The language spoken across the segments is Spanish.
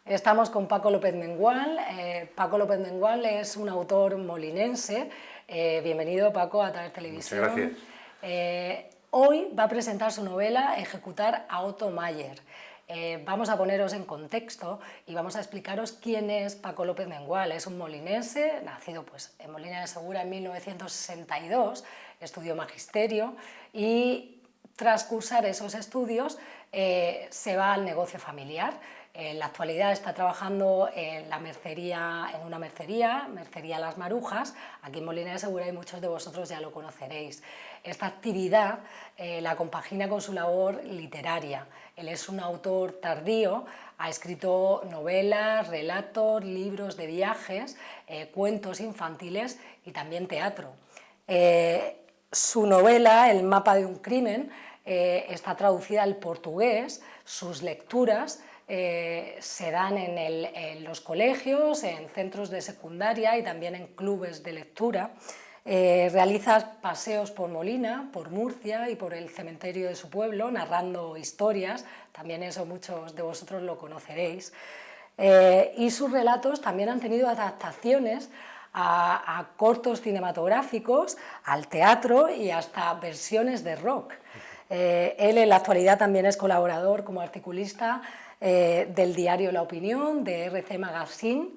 Estamos con Paco López Mengual. Paco López Mengual es un autor molinense. Bienvenido, Paco, a Tales Televisión. Muchas gracias. Hoy va a presentar su novela Ejecutar a Otto Mayer. Vamos a poneros en contexto y vamos a explicaros quién es Paco López Mengual. Es un molinense, nacido en Molina de Segura en 1962, estudió magisterio y tras cursar esos estudios se va al negocio familiar. En la actualidad está trabajando en una mercería, Mercería Las Marujas, aquí en Molina de Segura, y muchos de vosotros ya lo conoceréis. Esta actividad la compagina con su labor literaria. Él es un autor tardío, ha escrito novelas, relatos, libros de viajes, cuentos infantiles y también teatro. Su novela, El mapa de un crimen, está traducida al portugués. Sus lecturas se dan en los colegios, en centros de secundaria y también en clubes de lectura. Realiza paseos por Molina, por Murcia y por el cementerio de su pueblo, narrando historias, también eso muchos de vosotros lo conoceréis. Y sus relatos también han tenido adaptaciones a cortos cinematográficos, al teatro y hasta versiones de rock. Él en la actualidad también es colaborador como articulista del diario La Opinión, de RC Magazine,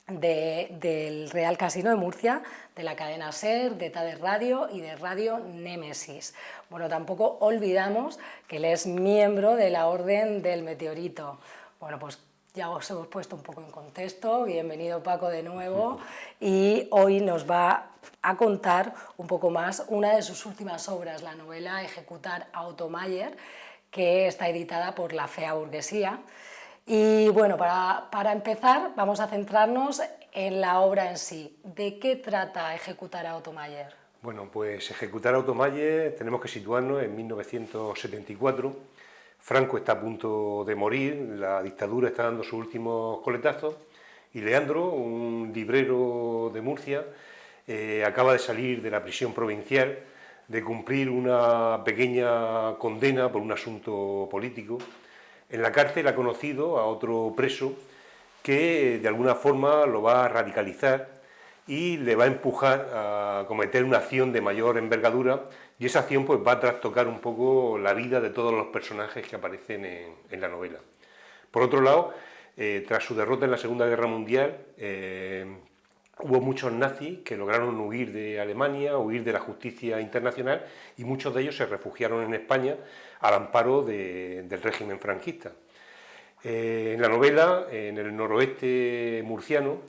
del Real Casino de Murcia, de la cadena SER, de TADE Radio y de Radio Némesis. Bueno, tampoco olvidamos que él es miembro de la Orden del Meteorito. Bueno, pues ya os hemos puesto un poco en contexto. Bienvenido, Paco, de nuevo. Y hoy nos va a contar un poco más una de sus últimas obras, la novela Ejecutar a Otto Mayer, que está editada por La Fea Burguesía. Y bueno, para empezar vamos a centrarnos en la obra en sí. ¿De qué trata Ejecutar a Otto Mayer? Bueno, pues Ejecutar a Otto Mayer tenemos que situarnos en 1974. Franco está a punto de morir, la dictadura está dando sus últimos coletazos y Leandro, un librero de Murcia, acaba de salir de la prisión provincial, de cumplir una pequeña condena por un asunto político. En la cárcel ha conocido a otro preso que de alguna forma lo va a radicalizar y le va a empujar a cometer una acción de mayor envergadura, y esa acción pues va a trastocar un poco la vida de todos los personajes que aparecen en la novela. Por otro lado, tras su derrota en la Segunda Guerra Mundial, hubo muchos nazis que lograron huir de Alemania, huir de la justicia internacional, y muchos de ellos se refugiaron en España al amparo del régimen franquista. En la novela, en el noroeste murciano,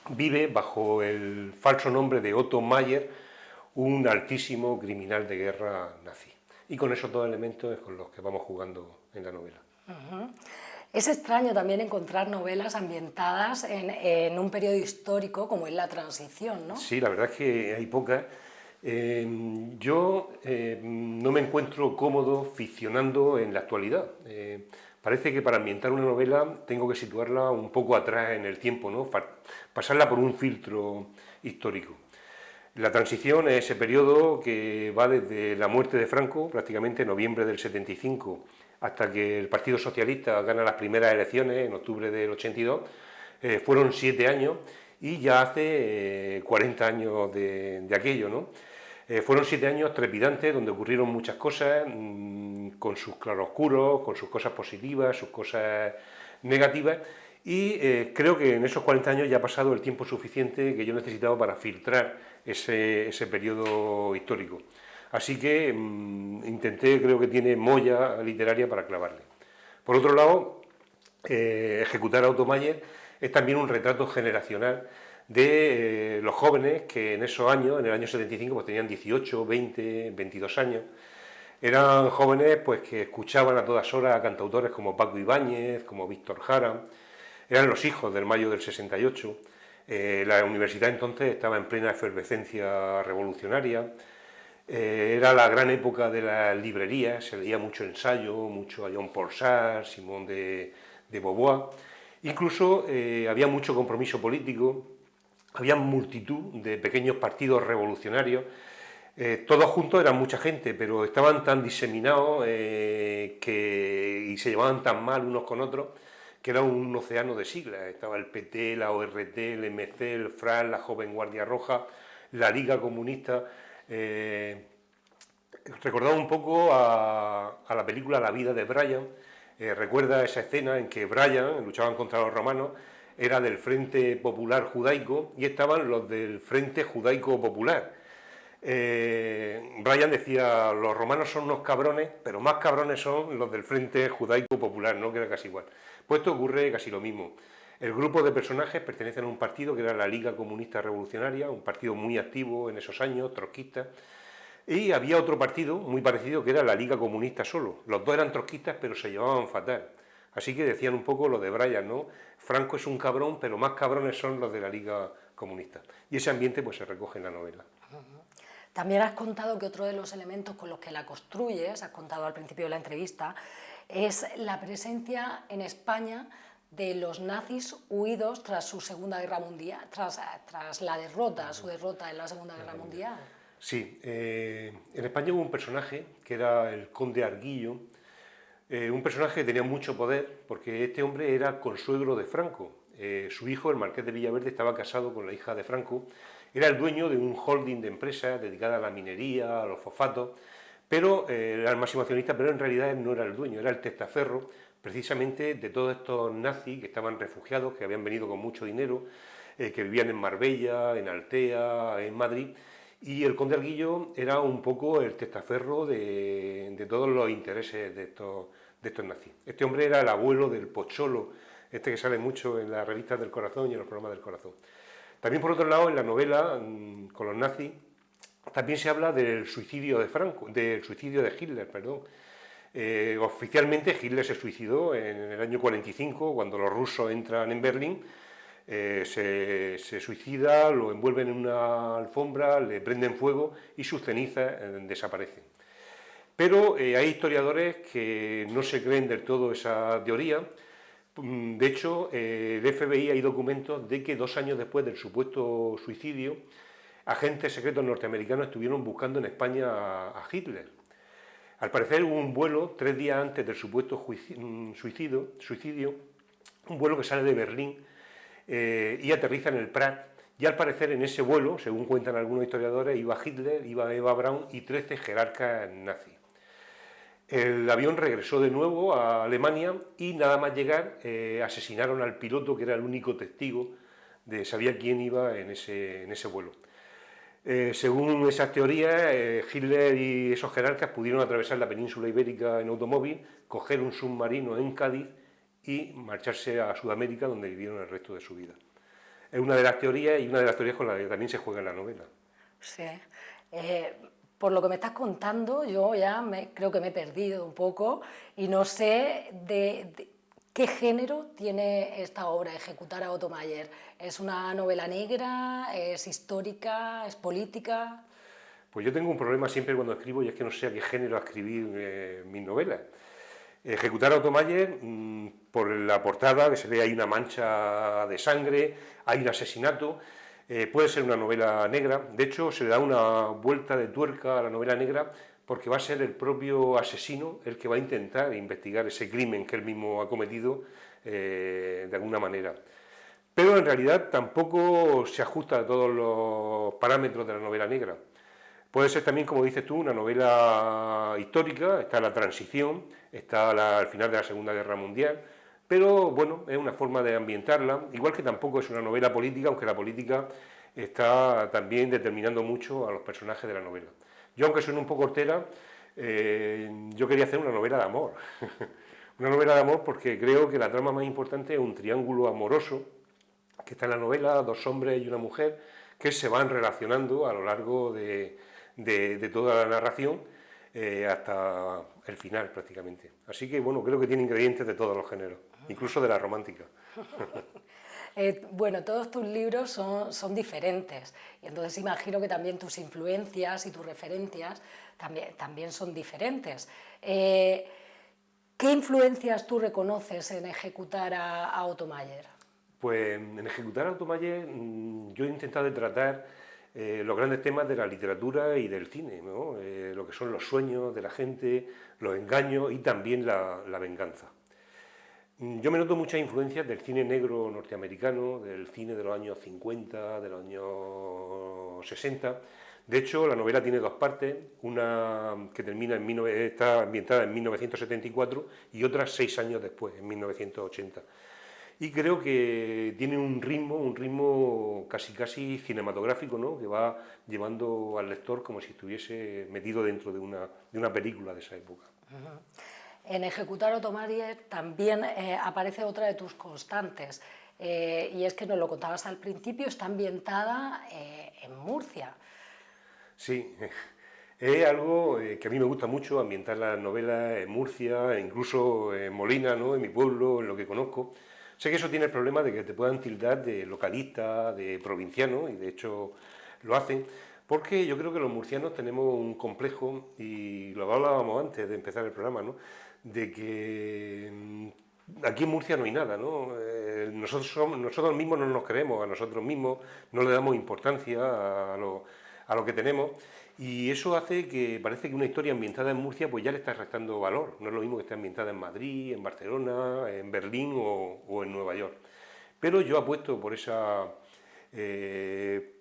vive bajo el falso nombre de Otto Mayer, un altísimo criminal de guerra nazi. Y con esos dos elementos es con los que vamos jugando en la novela. Es extraño también encontrar novelas ambientadas en un periodo histórico como es la Transición, ¿no? Sí, la verdad es que hay pocas. Yo no me encuentro cómodo ficcionando en la actualidad. Parece que para ambientar una novela tengo que situarla un poco atrás en el tiempo, ¿no? Pasarla por un filtro histórico. La Transición es ese periodo que va desde la muerte de Franco, prácticamente en noviembre del 75, hasta que el Partido Socialista gana las primeras elecciones en octubre del 82. Fueron 7 años y ya hace 40 años de aquello, ¿no? Fueron 7 años trepidantes donde ocurrieron muchas cosas, con sus claroscuros, con sus cosas positivas, sus cosas negativas, y creo que en esos 40 años ya ha pasado el tiempo suficiente que yo necesitaba para filtrar ese periodo histórico. Así que intenté, creo que tiene molla literaria para clavarle. Por otro lado, Ejecutar a Otto Mayer es también un retrato generacional de los jóvenes que en esos años, en el año 75, pues tenían 18, 20, 22 años. Eran jóvenes pues, que escuchaban a todas horas a cantautores como Paco Ibáñez, como Víctor Jara. Eran los hijos del mayo del 68. La universidad entonces estaba en plena efervescencia revolucionaria. Era la gran época de las librerías, se leía mucho ensayo, mucho a Jean-Paul Sartre, Simone de Beauvoir. Incluso había mucho compromiso político, había multitud de pequeños partidos revolucionarios. Todos juntos eran mucha gente, pero estaban tan diseminados y se llevaban tan mal unos con otros que era un océano de siglas. Estaba el PT, la ORT, el MC, el FRAN, la Joven Guardia Roja, la Liga Comunista. Recordaba un poco a la película La vida de Brian. Recuerda esa escena en que Brian, luchaban contra los romanos, era del Frente Popular Judaico y estaban los del Frente Judaico Popular. Brian decía, los romanos son unos cabrones, pero más cabrones son los del Frente Judaico Popular, ¿no? Que era casi igual. Pues esto ocurre casi lo mismo. El grupo de personajes pertenecen a un partido que era la Liga Comunista Revolucionaria, un partido muy activo en esos años, trotskista, y había otro partido muy parecido que era la Liga Comunista solo. Los dos eran trotskistas, pero se llevaban fatal. Así que decían un poco lo de Brian, ¿no? Franco es un cabrón, pero más cabrones son los de la Liga Comunista. Y ese ambiente pues se recoge en la novela. También has contado que otro de los elementos con los que la construyes, has contado al principio de la entrevista, es la presencia en España de los nazis huidos tras su Segunda Guerra Mundial, tras la derrota, su derrota en la Segunda Guerra Mundial. Sí, en España hubo un personaje que era el conde Arguillo, un personaje que tenía mucho poder porque este hombre era consuegro de Franco. Su hijo, el marqués de Villaverde, estaba casado con la hija de Franco, era el dueño de un holding de empresas dedicada a la minería, a los fosfatos, pero era el máximo accionista, pero en realidad él no era el dueño, era el testaferro precisamente de todos estos nazis que estaban refugiados, que habían venido con mucho dinero, que vivían en Marbella, en Altea, en Madrid. Y el conde Arguillo era un poco el testaferro de todos los intereses de estos nazis. Este hombre era el abuelo del Pocholo, este que sale mucho en las revistas del corazón y en los programas del corazón. También, por otro lado, en la novela, con los nazis, también se habla del suicidio de Hitler, perdón. Oficialmente Hitler se suicidó en el año 45, cuando los rusos entran en Berlín. Se suicida, lo envuelven en una alfombra, le prenden fuego y sus cenizas desaparecen. Pero hay historiadores que no se creen del todo esa teoría. De hecho, el FBI hay documentos de que 2 años después del supuesto suicidio, agentes secretos norteamericanos estuvieron buscando en España a Hitler. Al parecer hubo un vuelo 3 días antes del supuesto suicidio, un vuelo que sale de Berlín y aterriza en el Prat, y al parecer en ese vuelo, según cuentan algunos historiadores, iba Hitler, iba Eva Braun y 13 jerarcas nazis. El avión regresó de nuevo a Alemania y nada más llegar asesinaron al piloto, que era el único testigo de sabía quién iba en ese vuelo. Según esas teorías, Hitler y esos jerarcas pudieron atravesar la península ibérica en automóvil, coger un submarino en Cádiz y marcharse a Sudamérica, donde vivieron el resto de su vida. Es una de las teorías y una de las teorías con las que también se juega en la novela. Sí. Por lo que me estás contando, yo ya creo que me he perdido un poco y no sé de qué género tiene esta obra, Ejecutar a Otto Mayer. ¿Es una novela negra? ¿Es histórica? ¿Es política? Pues yo tengo un problema siempre cuando escribo y es que no sé a qué género escribir mis novelas. Ejecutar a Otto Mayer, por la portada, que se ve ahí una mancha de sangre, hay un asesinato. Puede ser una novela negra. De hecho, se le da una vuelta de tuerca a la novela negra porque va a ser el propio asesino el que va a intentar investigar ese crimen que él mismo ha cometido de alguna manera. Pero en realidad tampoco se ajusta a todos los parámetros de la novela negra. Puede ser también, como dices tú, una novela histórica, está la transición, está al final de la Segunda Guerra Mundial, pero bueno, es una forma de ambientarla, igual que tampoco es una novela política, aunque la política está también determinando mucho a los personajes de la novela. Yo, aunque suene un poco hortera, yo quería hacer una novela de amor. Una novela de amor porque creo que la trama más importante es un triángulo amoroso que está en la novela, 2 hombres y una mujer, que se van relacionando a lo largo de toda la narración hasta el final prácticamente. Así que bueno, creo que tiene ingredientes de todos los géneros, incluso de la romántica. Bueno, todos tus libros son diferentes y entonces imagino que también tus influencias y tus referencias también son diferentes. ¿Qué influencias tú reconoces en Ejecutar a Otto Mayer? Pues en Ejecutar a Otto Mayer yo he intentado tratar los grandes temas de la literatura y del cine, ¿no? Lo que son los sueños de la gente, los engaños y también la venganza. Yo me noto muchas influencias del cine negro norteamericano, del cine de los años 50, de los años 60. De hecho, la novela tiene dos partes, una que está ambientada en 1974 y otra 6 años después, en 1980. Y creo que tiene un ritmo casi casi cinematográfico, ¿no? Que va llevando al lector como si estuviese metido dentro de una película de esa época. En Ejecutar a Otto Mayer también aparece otra de tus constantes, y es que nos lo contabas al principio, está ambientada en Murcia. Sí, es algo que a mí me gusta mucho, ambientar las novelas en Murcia, incluso en Molina, ¿no? En mi pueblo, en lo que conozco. Sé que eso tiene el problema de que te puedan tildar de localista, de provinciano, y de hecho lo hacen, porque yo creo que los murcianos tenemos un complejo, y lo hablábamos antes de empezar el programa, ¿no? De que aquí en Murcia no hay nada, ¿no? Nosotros mismos no nos creemos a nosotros mismos, no le damos importancia a lo que tenemos, y eso hace que parece que una historia ambientada en Murcia pues ya le está restando valor. No es lo mismo que esté ambientada en Madrid, en Barcelona, en Berlín o en Nueva York. Pero yo apuesto por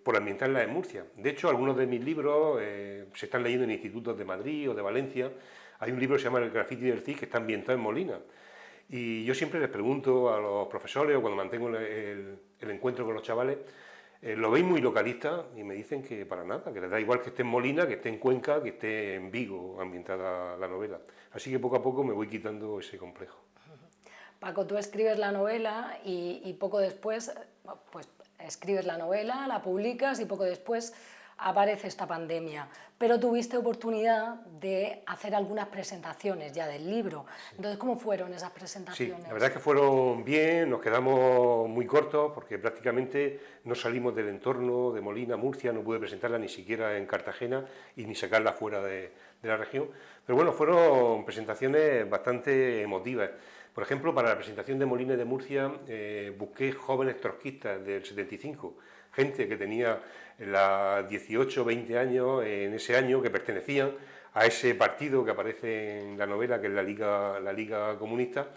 por ambientarla en Murcia. De hecho, algunos de mis libros se están leyendo en institutos de Madrid o de Valencia. Hay un libro que se llama El Graffiti del Cid, que está ambientado en Molina. Y yo siempre les pregunto a los profesores, o cuando mantengo el encuentro con los chavales, lo veis muy localista, y me dicen que para nada, que les da igual que esté en Molina, que esté en Cuenca, que esté en Vigo ambientada la novela. Así que poco a poco me voy quitando ese complejo. Paco, tú escribes la novela y poco después, pues escribes la novela, la publicas y poco después aparece esta pandemia, pero tuviste oportunidad de hacer algunas presentaciones ya del libro. Entonces, ¿cómo fueron esas presentaciones? Sí, la verdad es que fueron bien, nos quedamos muy cortos porque prácticamente no salimos del entorno de Molina, Murcia, no pude presentarla ni siquiera en Cartagena y ni sacarla fuera de la región. Pero bueno, fueron presentaciones bastante emotivas. Por ejemplo, para la presentación de Molina y de Murcia busqué jóvenes trotskistas del 75, gente que tenía 18 o 20 años en ese año, que pertenecían a ese partido que aparece en la novela, que es la Liga Comunista,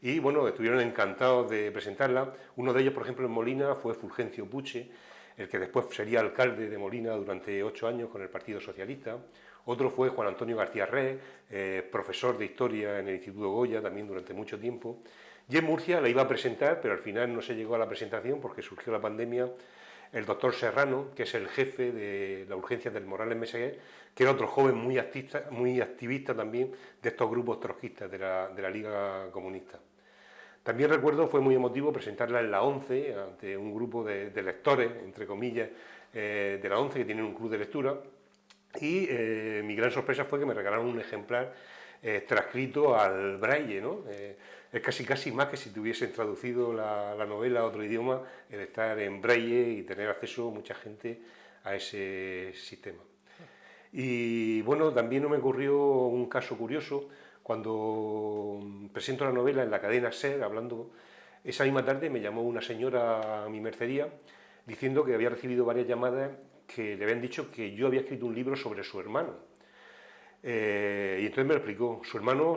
y bueno, estuvieron encantados de presentarla. Uno de ellos, por ejemplo, en Molina fue Fulgencio Puche, el que después sería alcalde de Molina durante 8 años con el Partido Socialista. Otro fue Juan Antonio García Rey, profesor de Historia en el Instituto Goya también durante mucho tiempo. Y en Murcia la iba a presentar, pero al final no se llegó a la presentación porque surgió la pandemia. El doctor Serrano, que es el jefe de la urgencia del Morales Meseguer, que era otro joven muy activista también de estos grupos trotskistas de la Liga Comunista. También recuerdo, fue muy emotivo presentarla en la ONCE, ante un grupo de lectores, entre comillas, de la ONCE, que tienen un club de lectura, y mi gran sorpresa fue que me regalaron un ejemplar transcrito al braille, ¿no? Es casi casi más que si tuviesen traducido la novela a otro idioma, el estar en braille y tener acceso mucha gente a ese sistema. Y bueno, también me ocurrió un caso curioso cuando presento la novela en la cadena SER, hablando. Esa misma tarde me llamó una señora a mi mercería diciendo que había recibido varias llamadas que le habían dicho que yo había escrito un libro sobre su hermano. Y entonces me lo explicó. Su hermano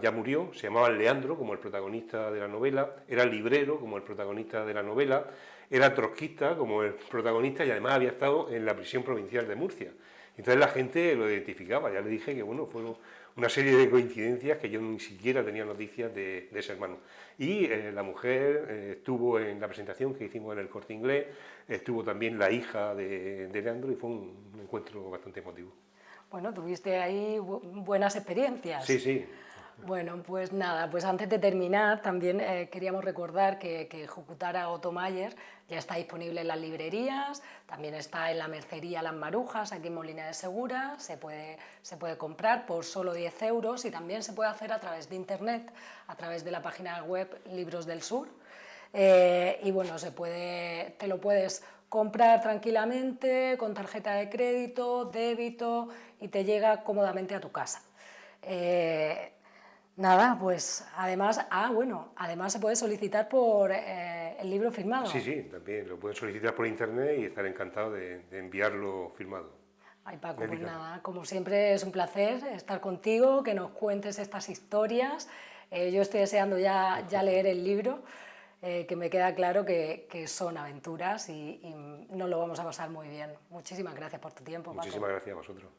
ya murió, se llamaba Leandro, como el protagonista de la novela, era librero, como el protagonista de la novela, era trotskista, como el protagonista, y además había estado en la prisión provincial de Murcia. Entonces la gente lo identificaba. Ya le dije que bueno, fueron una serie de coincidencias que yo ni siquiera tenía noticias de ese hermano. Y la mujer estuvo en la presentación que hicimos en el Corte Inglés, estuvo también la hija de Leandro, y fue un encuentro bastante emotivo. Bueno, tuviste ahí buenas experiencias. Sí, sí. Bueno, pues nada, pues antes de terminar también queríamos recordar que Ejecutar a Otto Mayer ya está disponible en las librerías, también está en la mercería Las Marujas, aquí en Molina de Segura, se puede comprar por solo 10 euros y también se puede hacer a través de internet, a través de la página web Libros del Sur. Y bueno, te lo puedes comprar tranquilamente con tarjeta de crédito, débito y te llega cómodamente a tu casa. Nada, pues además se puede solicitar por el libro firmado. Sí, sí, también lo pueden solicitar por internet y estar encantado de enviarlo firmado. Ay, Paco, pues nada, como siempre es un placer estar contigo, que nos cuentes estas historias Yo estoy deseando ya leer el libro, que me queda claro que son aventuras y nos lo vamos a pasar muy bien. Muchísimas gracias por tu tiempo, Paco. Muchísimas gracias a vosotros.